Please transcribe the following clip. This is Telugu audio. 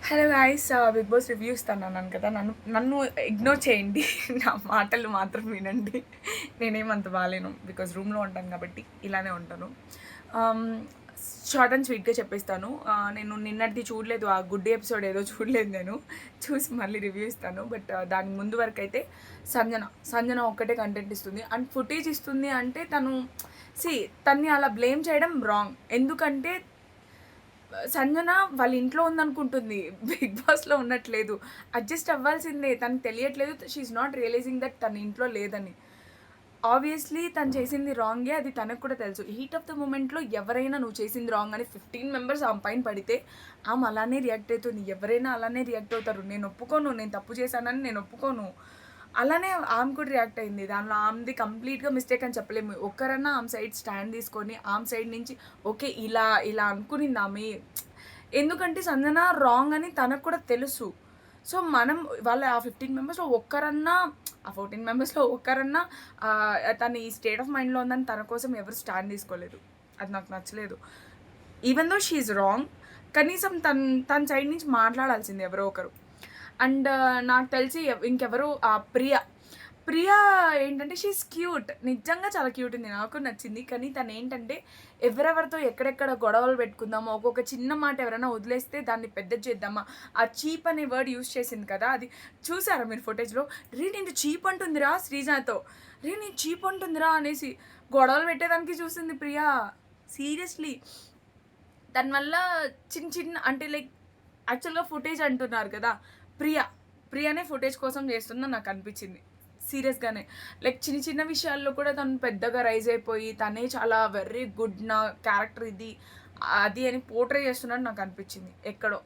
Hello guys, Bigg Boss review ఇస్తానన్నాను కదా! నన్ను నన్ను ఇగ్నోర్ చేయండి. నా మాటలు మాత్రం వినండి. నేనేమంత బాలేను. బికాజ్ రూమ్‌లో ఉంటాను కాబట్టి ఇలానే ఉంటాను. ఆహ్, షార్ట్ అండ్ స్వీట్‌గా చెప్పేస్తాను. నేను నిన్నటిది చూడలేదు. ఆ గుడ్డి ఎపిసోడ్ ఏదో చూడలేదు నేను. చూసి మళ్ళీ రివ్యూ ఇస్తాను. బట్ దానికి ముందు వరకైతే సంజన ఒక్కటే కంటెంట్ ఇస్తుంది. అండ్ ఫుటేజ్ ఇస్తుంది అంటే తను తన్ని అలా బ్లేమ్ చేయడం రాంగ్. ఎందుకంటే సంజన వాళ్ళ ఇంట్లో ఉందనుకుంటుంది. బిగ్ బాస్‌లో ఉన్నట్లేదు. అడ్జస్ట్ అవ్వాల్సిందే. తనకు తెలియట్లేదు. She is not realising that తన ఇంట్లో లేదని. ఆబ్వియస్లీ తను చేసింది రాంగే. అది తనకు కూడా తెలుసు. హీట్ ఆఫ్ ద మొమెంట్‌లో ఎవరైనా నువ్వు చేసింది రాంగ్ అని 15 మెంబర్స్ ఆమె పైన పడితే ఆమె అలానే రియాక్ట్ అవుతుంది. ఎవరైనా అలానే రియాక్ట్ అవుతారు. నేను ఒప్పుకోను. నేను తప్పు చేశానని నేను ఒప్పుకోను. అలానే ఆమె కూడా రియాక్ట్ అయింది. దానిలో ఆమెది కంప్లీట్‌గా మిస్టేక్ అని చెప్పలేము. ఒక్కరన్నా ఆమె సైడ్ స్టాండ్ తీసుకొని ఆమె సైడ్ నుంచి ఓకే. ఇలా ఇలా అనుకునింది ఆమె. ఎందుకంటే సంజన రాంగ్ అని తనకు కూడా తెలుసు. సో, మనం వాళ్ళ ఆ 15 మెంబర్స్‌లో ఒక్కరన్నా ఆ 14 మెంబర్స్‌లో ఒక్కరన్నా తను ఈ స్టేట్ ఆఫ్ మైండ్‌లో ఉందని తన కోసం ఎవరు స్టాండ్ తీసుకోలేదు. అది నాకు నచ్చలేదు. Even though she is wrong. కనీసం తన సైడ్ నుంచి మాట్లాడాల్సింది ఎవరో ఒకరు. అండ్ నాకు తెలిసి ఇంకెవరు ప్రియ ఏంటంటే షీ ఈస్ క్యూట్. నిజంగా చాలా క్యూట్ ఉంది. నాకు నచ్చింది. కానీ తనేంటంటే ఎవరెవరితో ఎక్కడెక్కడ గొడవలు పెట్టుకుందామో, ఒక్కొక్క చిన్న మాట ఎవరైనా వదిలేస్తే దాన్ని పెద్దది చేద్దామా, ఆ చీప్ అనే వర్డ్ యూజ్ చేసింది కదా! అది చూసారా మీరు ఫుటేజ్‌లో? నేను చీప్ అంటుందిరా శ్రీజాతో. నేను చీప్ అంటుందిరా అనేసి గొడవలు పెట్టేదానికి చూసింది ప్రియ. సీరియస్‌లీ. దానివల్ల చిన్న చిన్న అంటే లైక్ యాక్చువల్‌గా ఫుటేజ్ అంటున్నారు కదా! ప్రియ. ప్రియనే ఫుటేజ్ కోసం చేస్తుందని నాకనిపిచ్చింది. సీరియస్‌గానే. లైక్ చిన్న చిన్న విషయాల్లో కూడా తను పెద్దగా రైజ్ అయిపోయి, తనే చాలా వెరీ గుడ్ నా క్యారెక్టర్ ఇది, అది అని పోర్ట్రే చేస్తున్నట్టు నాకనిపిచ్చింది ఎక్కడో.